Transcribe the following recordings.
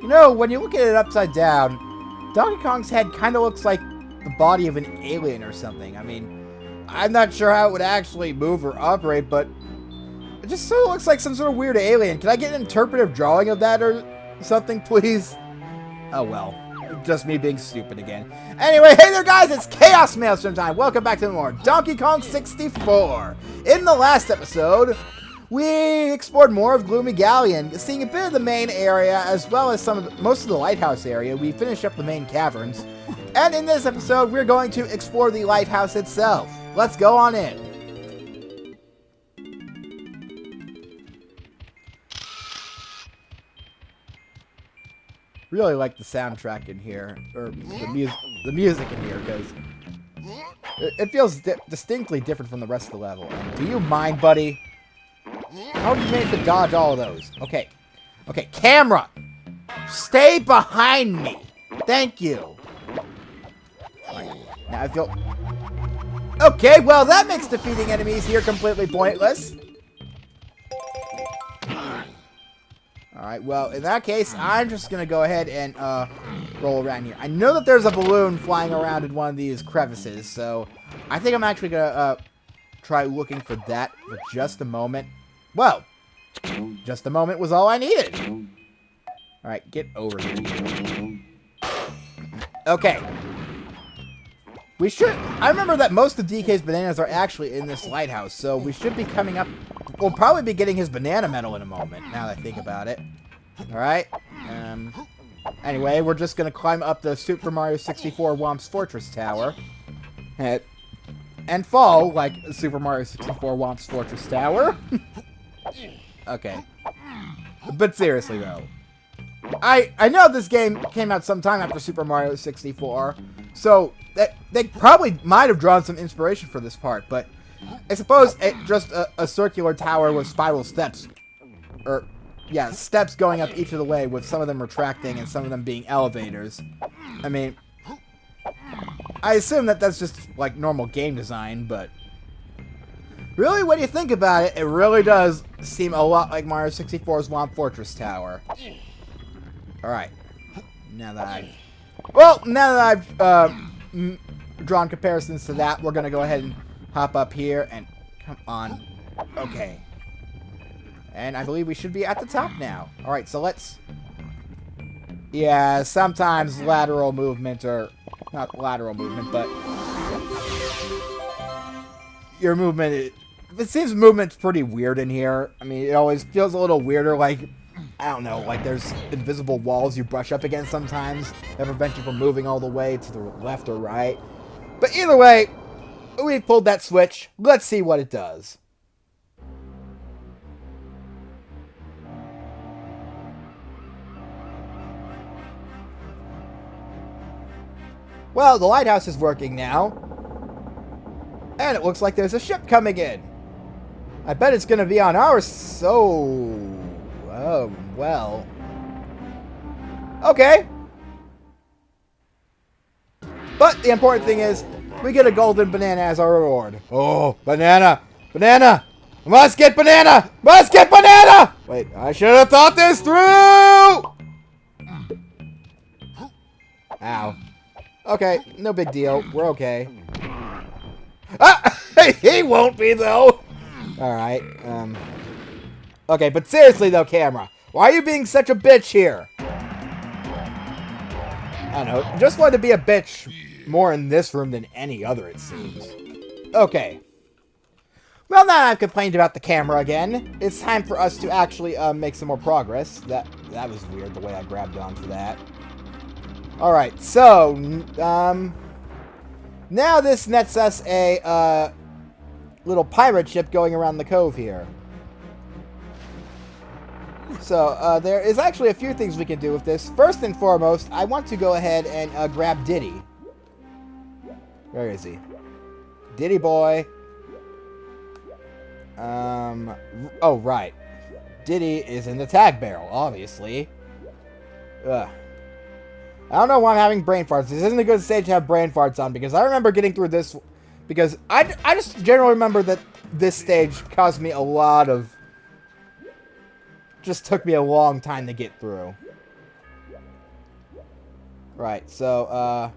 You know, when you look at it upside down, Donkey Kong's head kind of looks like the body of an alien or something. I mean, I'm not sure how it would actually move or operate, but it just sort of looks like some sort of weird alien. Can I get an interpretive drawing of that or something, please? Oh, well. Just me being stupid again. Anyway, hey there, guys. It's ChaosMaelstrom time. Welcome back to more Donkey Kong 64. In the last episode, we explored more of Gloomy Galleon, seeing a bit of the main area as well as most of the Lighthouse area. We finished up the main caverns. And in this episode, we're going to explore the Lighthouse itself. Let's go on in. Really like the soundtrack in here, or the music in here, because it feels distinctly different from the rest of the level. Do you mind, buddy? How did you manage to dodge all of those? Okay. Okay, camera! Stay behind me! Thank you! Right, now I feel... Okay, well, that makes defeating enemies here completely pointless. Alright, well, in that case, I'm just going to go ahead and roll around here. I know that there's a balloon flying around in one of these crevices, so I think I'm actually going to try looking for that for just a moment. Well, just a moment was all I needed. Alright, get over here. Okay. We should... I remember that most of DK's bananas are actually in this lighthouse, so we should be coming up... We'll probably be getting his banana medal in a moment, now that I think about it. Alright. Anyway, we're just going to climb up the Super Mario 64 Whomp's Fortress Tower. And fall like Super Mario 64 Whomp's Fortress Tower. Okay. But seriously, though. I know this game came out sometime after Super Mario 64, so they probably might have drawn some inspiration for this part, but I suppose just a circular tower with spiral steps, or yeah, steps going up each of the way, with some of them retracting and some of them being elevators. I mean, I assume that that's just like normal game design, but really, when you think about it, it really does seem a lot like Mario 64's Whomp Fortress Tower. Alright. Now that I've drawn comparisons to that, we're going to go ahead and hop up here and come on. Okay. And I believe we should be at the top now. Alright, so let's... Yeah, sometimes lateral movement, or... Not lateral movement, but... Your movement... It seems movement's pretty weird in here. I mean, it always feels a little weirder, like... I don't know, like there's invisible walls you brush up against sometimes that prevent you from moving all the way to the left or right. But either way, we pulled that switch. Let's see what it does. Well, the lighthouse is working now. And it looks like there's a ship coming in. I bet it's going to be on our... Oh, well. Okay. But the important thing is, we get a golden banana as our reward. Oh, banana! Banana! Must get banana! Must get banana! Wait, I should have thought this through! Ow. Okay, no big deal. We're okay. Ah! He won't be, though! Alright, Okay, but seriously though, camera, why are you being such a bitch here? I don't know, just wanted to be a bitch more in this room than any other, it seems. Okay. Well, now I've complained about the camera again, it's time for us to actually make some more progress. That was weird, the way I grabbed onto that. Alright, so, now this nets us a, little pirate ship going around the cove here. So, there is actually a few things we can do with this. First and foremost, I want to go ahead and grab Diddy. Where is he? Diddy boy. Oh, right. Diddy is in the tag barrel, obviously. Ugh. I don't know why I'm having brain farts. This isn't a good stage to have brain farts on, because I remember getting through this... Because I just generally remember that this stage caused me a lot of... Just took me a long time to get through. Right, so,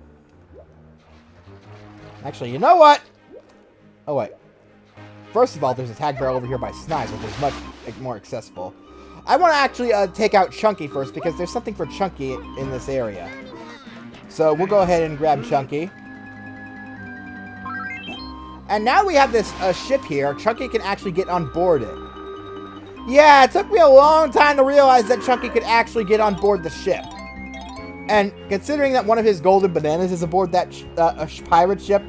actually, you know what? Oh, wait. First of all, there's a tag barrel over here by Snides, which is much more accessible. I want to actually take out Chunky first, because there's something for Chunky in this area. So, we'll go ahead and grab Chunky. And now we have this ship here. Chunky can actually get on board it. Yeah, it took me a long time to realize that Chunky could actually get on board the ship. And considering that one of his golden bananas is aboard that pirate ship,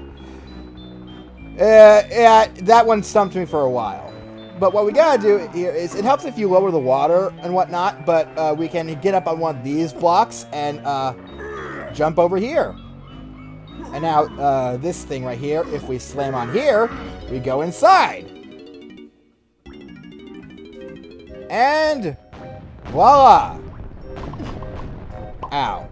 yeah, that one stumped me for a while. But what we gotta do here is, it helps if you lower the water and whatnot, but we can get up on one of these blocks and jump over here. And now, this thing right here, if we slam on here, we go inside. And voila! Ow.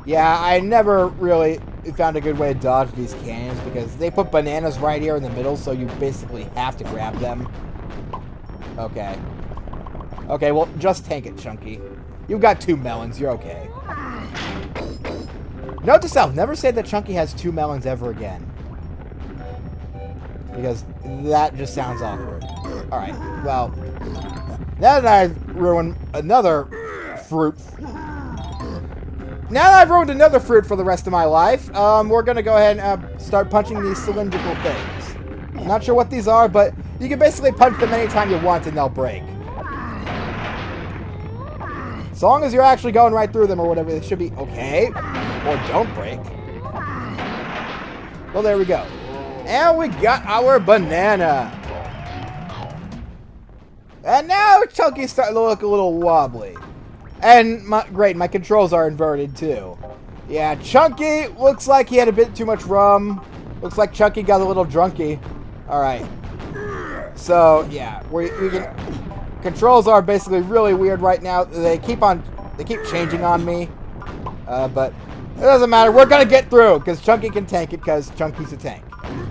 Yeah, I never really found a good way to dodge these cannons because they put bananas right here in the middle, so you basically have to grab them. Okay. Okay, well, just tank it, Chunky. You've got 2 melons, you're okay. Note to self, never say that Chunky has 2 melons ever again. Because that just sounds awkward. Alright, well, now that I've ruined another fruit... Now that I've ruined another fruit for the rest of my life, we're going to go ahead and start punching these cylindrical things. I'm not sure what these are, but you can basically punch them anytime you want and they'll break. As long as you're actually going right through them or whatever, they should be okay. Or don't break. Well, there we go. And we got our banana. And now Chunky's starting to look a little wobbly. And, my controls are inverted, too. Yeah, Chunky looks like he had a bit too much rum. Looks like Chunky got a little drunky. Alright. So, yeah, we can... Controls are basically really weird right now. They keep changing on me. But it doesn't matter. We're gonna get through, because Chunky can tank it, because Chunky's a tank.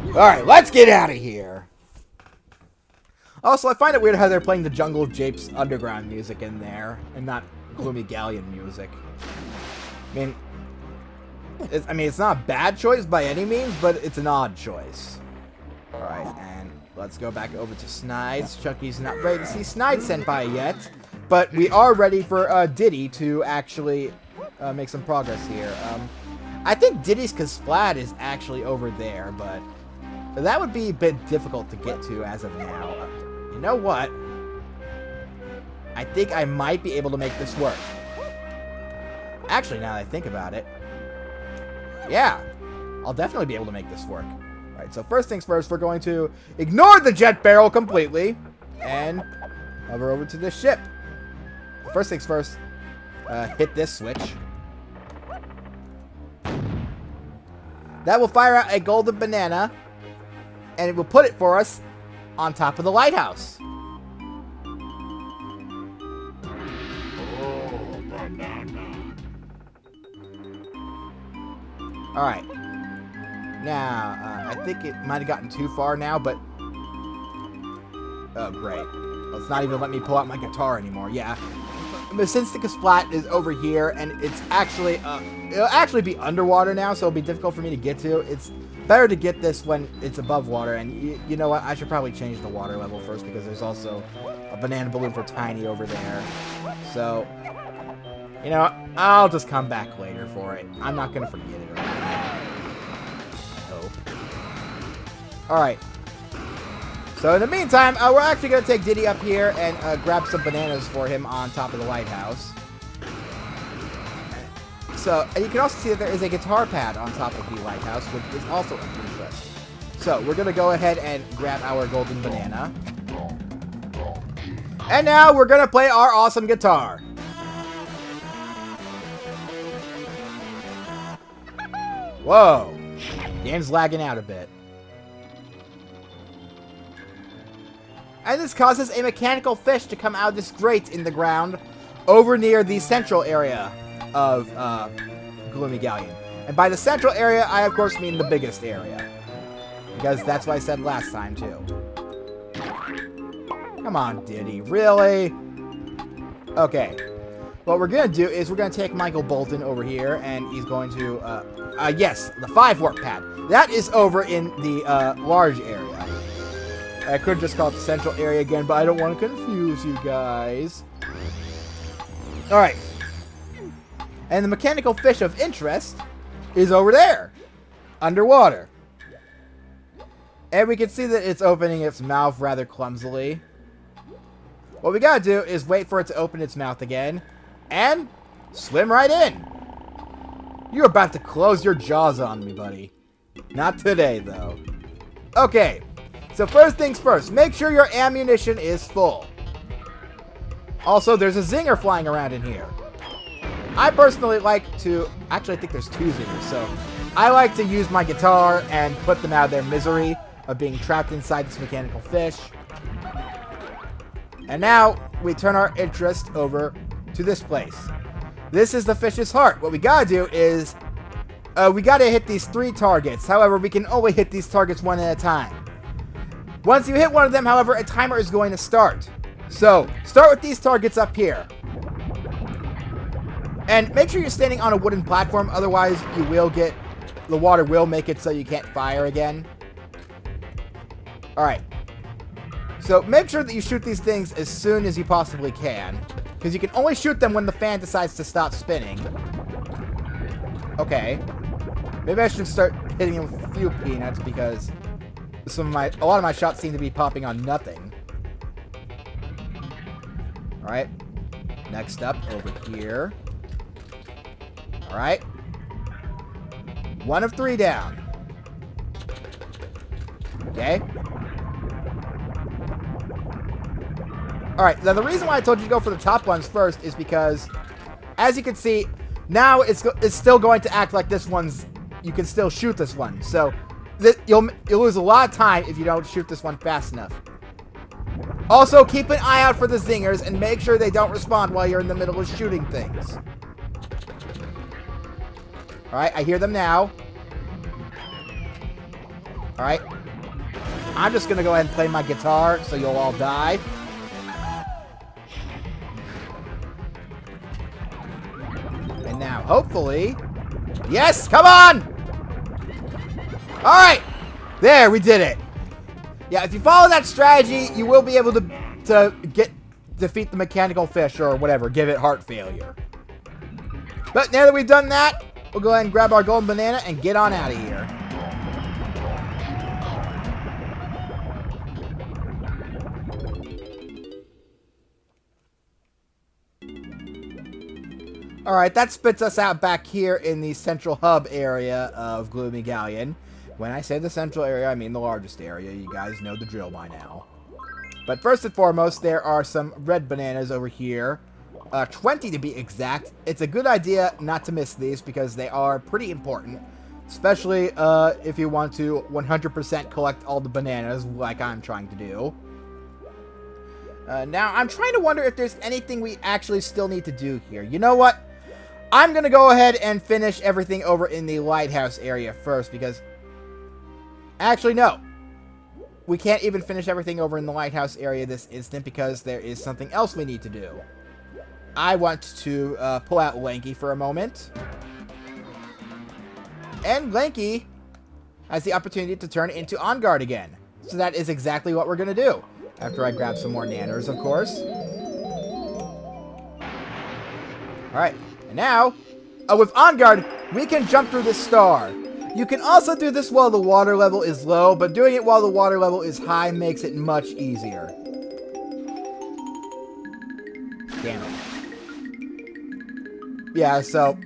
Alright, let's get out of here. Also, I find it weird how they're playing the Jungle Japes underground music in there, and not Gloomy Galleon music. I mean, it's not a bad choice by any means, but it's an odd choice. Alright, and let's go back over to Snides. Chunky's not ready to see Snides Senpai yet, but we are ready for Diddy to actually make some progress here. I think Diddy's Kasplat is actually over there, but that would be a bit difficult to get to as of now. You know what? I think I might be able to make this work. Actually, now that I think about it, yeah, I'll definitely be able to make this work. Alright, so first things first, we're going to ignore the jet barrel completely and hover over to this ship. First things first, hit this switch. That will fire out a golden banana, and it will put it for us on top of the lighthouse. Alright. Now, I think it might have gotten too far now, but... Oh, great. Let's not even let me pull out my guitar anymore. Yeah. But since the Kasplat is over here, and it's actually... it'll actually be underwater now, so it'll be difficult for me to get to. It's better to get this when it's above water, and you know what? I should probably change the water level first, because there's also a banana balloon for Tiny over there. So... You know what? I'll just come back later for it. I'm not going to forget it. I hope. Alright. So in the meantime, we're actually going to take Diddy up here and grab some bananas for him on top of the lighthouse. So, and you can also see that there is a guitar pad on top of the lighthouse, which is also of interest. So, we're going to go ahead and grab our golden banana. And now we're going to play our awesome guitar. Whoa. Game's lagging out a bit. And this causes a mechanical fish to come out of this grate in the ground over near the central area of Gloomy Galleon. And by the central area, I of course mean the biggest area. Because that's what I said last time too. Come on, Diddy. Really? Okay. what we're going to do is we're going to take Michael Bolton over here, and he's going to, yes, the 5 warp pad. That is over in the large area. I could just call it the central area again, but I don't want to confuse you guys. Alright. And the mechanical fish of interest is over there, underwater. And we can see that it's opening its mouth rather clumsily. What we gotta do is wait for it to open its mouth again, and swim right in. You're about to close your jaws on me, buddy. Not today, though. Okay, so first things first, make sure your ammunition is full. Also, there's a zinger flying around in here. I personally like to... Actually, I think there's 2 zingers, so... I like to use my guitar and put them out of their misery of being trapped inside this mechanical fish. And now, we turn our interest over to this place. This is the fish's heart. What we gotta do is... we gotta hit these 3 targets. However, we can only hit these targets one at a time. Once you hit one of them, however, a timer is going to start. So, start with these targets up here. And make sure you're standing on a wooden platform, otherwise you will get... The water will make it so you can't fire again. Alright. So, make sure that you shoot these things as soon as you possibly can. Because you can only shoot them when the fan decides to stop spinning. Okay. Maybe I should start hitting them with a few peanuts, because... a lot of my shots seem to be popping on nothing. Alright. Next up, over here. Alright. 1 of 3 down. Okay. Alright, now the reason why I told you to go for the top ones first is because, as you can see, now it's still going to act like this one's... You can still shoot this one, so... You'll lose a lot of time if you don't shoot this one fast enough. Also, keep an eye out for the zingers and make sure they don't respond while you're in the middle of shooting things. Alright, I hear them now. Alright. I'm just gonna go ahead and play my guitar so you'll all die. And now, hopefully... Yes! Come on! Alright! There, we did it. Yeah, if you follow that strategy, you will be able to defeat the mechanical fish or whatever, give it heart failure. But now that we've done that, we'll go ahead and grab our golden banana and get on out of here. Alright, that spits us out back here in the central hub area of Gloomy Galleon. When I say the central area, I mean the largest area. You guys know the drill by now. But first and foremost, there are some red bananas over here. 20 to be exact. It's a good idea not to miss these because they are pretty important. Especially if you want to 100% collect all the bananas like I'm trying to do. Now, I'm trying to wonder if there's anything we actually still need to do here. You know what? I'm going to go ahead and finish everything over in the Lighthouse area first because... Actually, no. We can't even finish everything over in the Lighthouse area this instant because there is something else we need to do. I want to pull out Lanky for a moment. And Lanky has the opportunity to turn into On Guard again. So that is exactly what we're going to do. After I grab some more nanners, of course. Alright, and now, with On Guard, we can jump through this star. You can also do this while the water level is low, but doing it while the water level is high makes it much easier. Damn it. Yeah, so,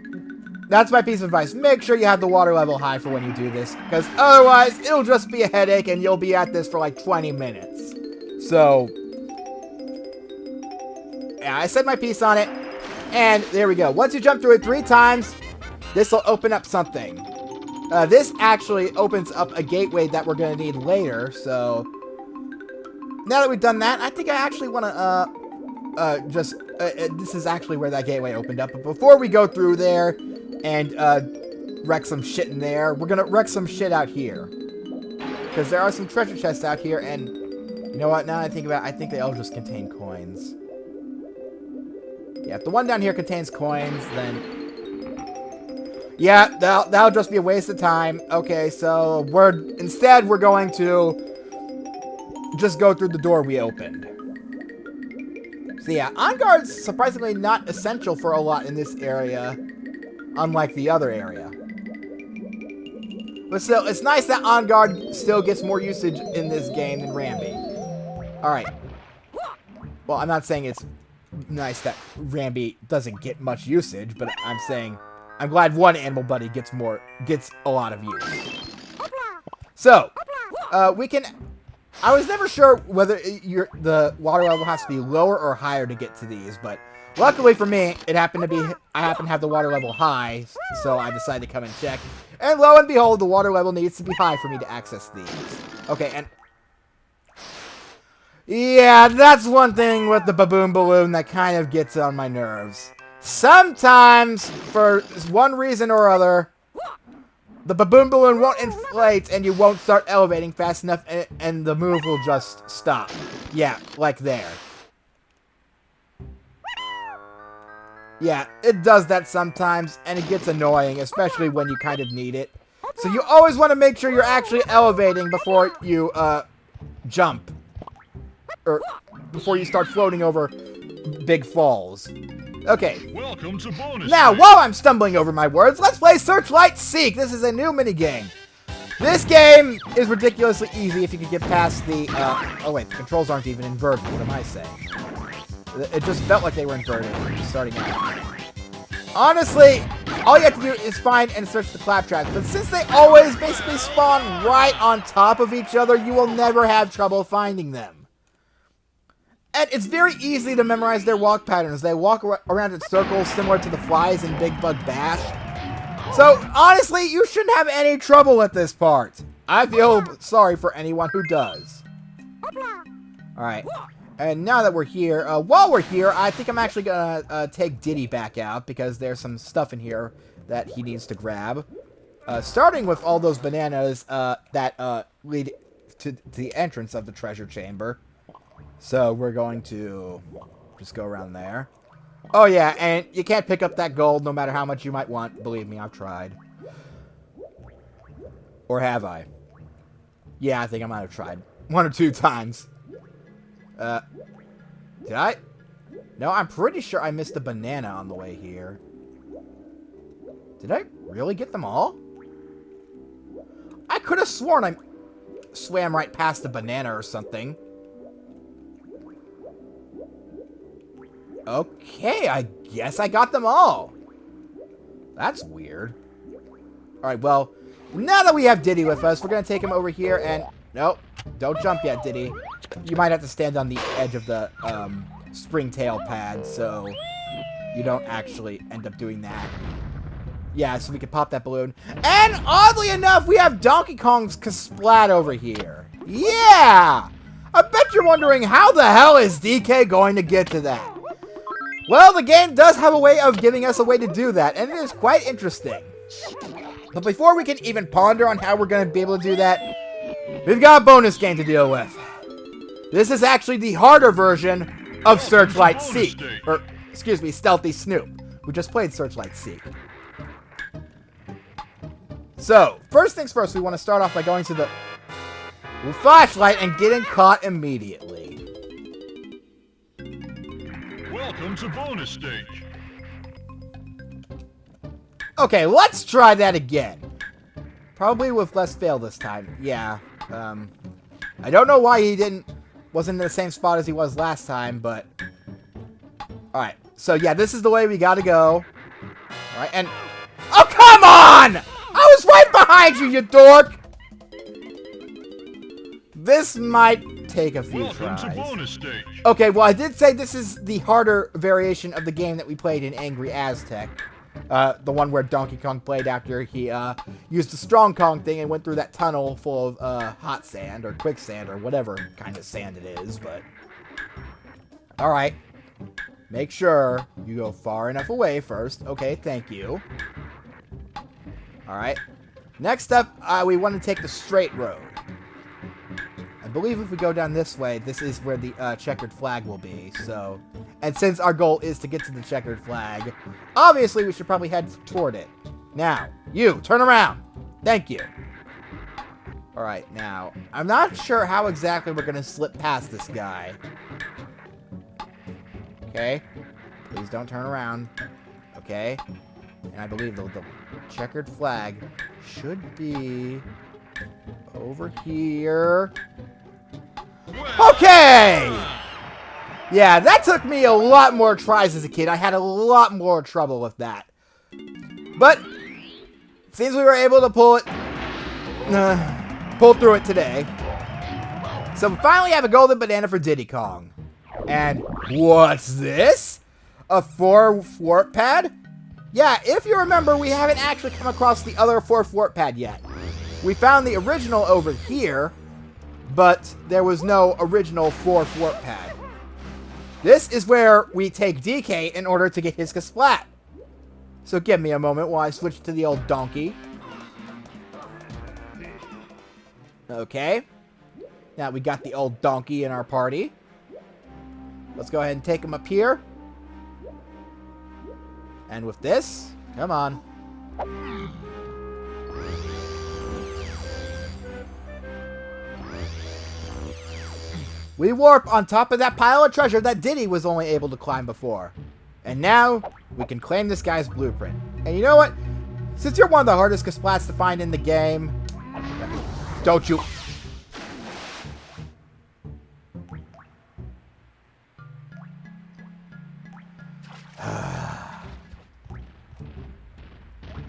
that's my piece of advice. Make sure you have the water level high for when you do this, because otherwise, it'll just be a headache and you'll be at this for like 20 minutes. So, yeah, I said my piece on it, and there we go. Once you jump through it 3 times, this will open up something. This actually opens up a gateway that we're going to need later, so... Now that we've done that, I think I actually want to, this is actually where that gateway opened up, but before we go through there and, wreck some shit in there, we're going to wreck some shit out here. Because there are some treasure chests out here, and... You know what, now that I think about it, I think they all just contain coins. Yeah, if the one down here contains coins, then... Yeah, that'll just be a waste of time. Okay, so instead we're going to just go through the door we opened. So yeah, on guard's surprisingly not essential for a lot in this area, unlike the other area. But still, it's nice that on guard still gets more usage in this game than Rambi. Alright. Well, I'm not saying it's nice that Rambi doesn't get much usage, but I'm saying I'm glad one animal buddy gets a lot of use. So, we can... I was never sure whether the water level has to be lower or higher to get to these, but luckily for me, I happen to have the water level high, so I decided to come and check. And lo and behold, the water level needs to be high for me to access these. Okay, and... Yeah, that's one thing with the baboon balloon that kind of gets on my nerves. Sometimes, for one reason or other, the baboon balloon won't inflate and you won't start elevating fast enough and the move will just stop. Yeah, like there. Yeah, it does that sometimes and it gets annoying, especially when you kind of need it. So you always want to make sure you're actually elevating before you jump. Or before you start floating over big falls. Okay. Welcome to bonus now, while I'm stumbling over my words, let's play Searchlight Seek. This is a new minigame. This game is ridiculously easy if you can get past the... oh, wait. The controls aren't even inverted. What am I saying? It just felt like they were inverted starting out. Honestly, all you have to do is find and search the claptrap. But since they always basically spawn right on top of each other, you will never have trouble finding them. And it's very easy to memorize their walk patterns. They walk around in circles similar to the flies in Big Bug Bash. So, honestly, you shouldn't have any trouble at this part. I feel sorry for anyone who does. Alright. And now that we're here, while we're here, I think I'm actually gonna take Diddy back out because there's some stuff in here that he needs to grab. Starting with all those bananas that lead to the entrance of the treasure chamber. So we're going to just go around there. Oh yeah, and you can't pick up that gold no matter how much you might want. Believe me, I've tried. Or have I? Yeah, I think I might have tried. 1 or 2 times. Did I? No, I'm pretty sure I missed a banana on the way here. Did I really get them all? I could have sworn I swam right past a banana or something. Okay, I guess I got them all. That's weird. Alright, well, now that we have Diddy with us, we're going to take him over here and... Nope, don't jump yet, Diddy. You might have to stand on the edge of the springtail pad, so you don't actually end up doing that. Yeah, so we can pop that balloon. And oddly enough, we have Donkey Kong's Kasplat over here. Yeah! I bet you're wondering how the hell is DK going to get to that? Well, the game does have a way of giving us a way to do that, and it is quite interesting. But before we can even ponder on how we're going to be able to do that, we've got a bonus game to deal with. This is actually the harder version of Searchlight Seek. Or, excuse me, Stealthy Snoop. We just played Searchlight Seek. So, first things first, we want to start off by going to the flashlight and getting caught immediately. Welcome to bonus stage. Okay, let's try that again. Probably with less fail this time. Yeah. I don't know why he wasn't in the same spot as he was last time, but... Alright, so yeah, this is the way we gotta go. Alright, and... Oh, come on! I was right behind you, you dork! This might take a few tries. Welcome to bonus stage. Okay, well, I did say this is the harder variation of the game that we played in Angry Aztec. The one where Donkey Kong played after he used the Strong Kong thing and went through that tunnel full of hot sand or quicksand or whatever kind of sand it is, but... Alright. Make sure you go far enough away first. Okay, thank you. Alright. Next up, we want to take the straight road. believe if we go down this way, this is where the checkered flag will be. So, and since our goal is to get to the checkered flag, obviously we should probably head toward it. Now, you, turn around. Thank you. Alright, now, I'm not sure how exactly we're going to slip past this guy. Okay. Please don't turn around. Okay. And I believe the checkered flag should be over here. Okay! Yeah, that took me a lot more tries as a kid. I had a lot more trouble with that. But, seems we were able to pull through it today. So we finally have a golden banana for Diddy Kong. And what's this? A 4th warp pad? Yeah, if you remember, we haven't actually come across the other 4th warp pad yet. We found the original over here, but there was no original 4th warp pad. This is where we take DK in order to get his Kasplat. So give me a moment while I switch to the old donkey. Okay. Now we got the old donkey in our party. Let's go ahead and take him up here. And with this, come on. We warp on top of that pile of treasure that Diddy was only able to climb before. And now, we can claim this guy's blueprint. And you know what? Since you're one of the hardest Kasplats to find in the game, don't you...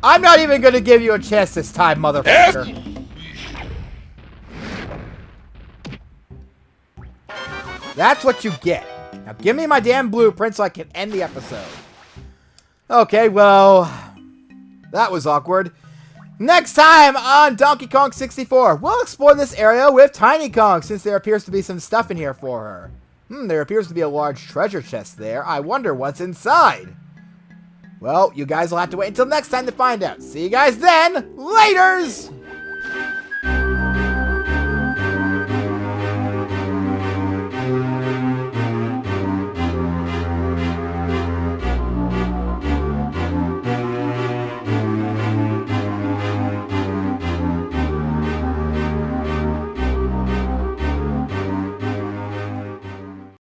I'm not even going to give you a chance this time, motherfucker. That's what you get. Now give me my damn blueprint so I can end the episode. Okay, well, that was awkward. Next time on Donkey Kong 64, we'll explore this area with Tiny Kong, since there appears to be some stuff in here for her. There appears to be a large treasure chest there. I wonder what's inside. Well, you guys will have to wait until next time to find out. See you guys then. Laters!